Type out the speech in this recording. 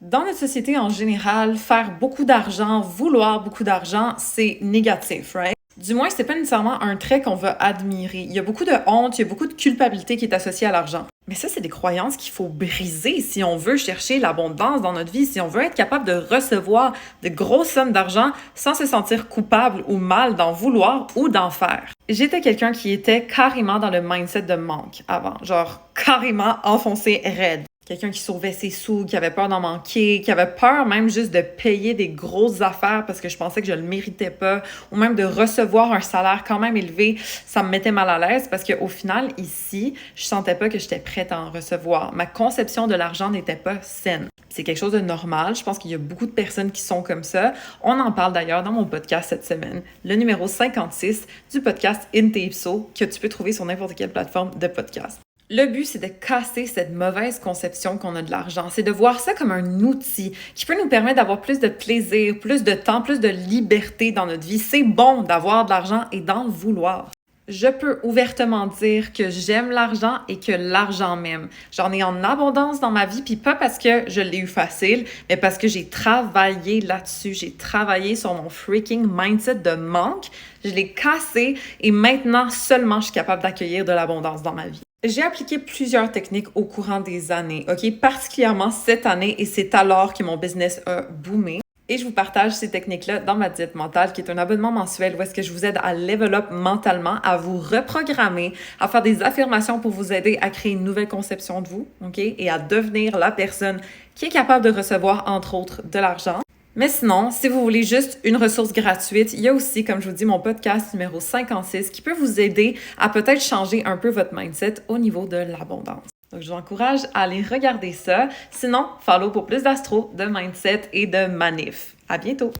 Dans notre société en général, faire beaucoup d'argent, vouloir beaucoup d'argent, c'est négatif, right? Du moins, c'est pas nécessairement un trait qu'on va admirer. Il y a beaucoup de honte, il y a beaucoup de culpabilité qui est associée à l'argent. Mais ça, c'est des croyances qu'il faut briser si on veut chercher l'abondance dans notre vie, si on veut être capable de recevoir de grosses sommes d'argent sans se sentir coupable ou mal d'en vouloir ou d'en faire. J'étais quelqu'un qui était carrément dans le mindset de manque avant, genre carrément enfoncé raide. Quelqu'un qui sauvait ses sous, qui avait peur d'en manquer, qui avait peur même juste de payer des grosses affaires parce que je pensais que je le méritais pas, ou même de recevoir un salaire quand même élevé, ça me mettait mal à l'aise parce qu'au final, ici, je sentais pas que j'étais prête à en recevoir. Ma conception de l'argent n'était pas saine. C'est quelque chose de normal. Je pense qu'il y a beaucoup de personnes qui sont comme ça. On en parle d'ailleurs dans mon podcast cette semaine, le numéro 56 du podcast Intapso, que tu peux trouver sur n'importe quelle plateforme de podcast. Le but, c'est de casser cette mauvaise conception qu'on a de l'argent. C'est de voir ça comme un outil qui peut nous permettre d'avoir plus de plaisir, plus de temps, plus de liberté dans notre vie. C'est bon d'avoir de l'argent et d'en vouloir. Je peux ouvertement dire que j'aime l'argent et que l'argent m'aime. J'en ai en abondance dans ma vie, puis pas parce que je l'ai eu facile, mais parce que j'ai travaillé là-dessus. J'ai travaillé sur mon freaking mindset de manque. Je l'ai cassé et maintenant seulement je suis capable d'accueillir de l'abondance dans ma vie. J'ai appliqué plusieurs techniques au courant des années, ok? Particulièrement cette année, et c'est alors que mon business a boomé. Et je vous partage ces techniques-là dans ma diète mentale, qui est un abonnement mensuel où est-ce que je vous aide à level up mentalement, à vous reprogrammer, à faire des affirmations pour vous aider à créer une nouvelle conception de vous, ok? Et à devenir la personne qui est capable de recevoir, entre autres, de l'argent. Mais sinon, si vous voulez juste une ressource gratuite, il y a aussi, comme je vous dis, mon podcast numéro 56 qui peut vous aider à peut-être changer un peu votre mindset au niveau de l'abondance. Donc, je vous encourage à aller regarder ça. Sinon, follow pour plus d'astro, de mindset et de manif. À bientôt!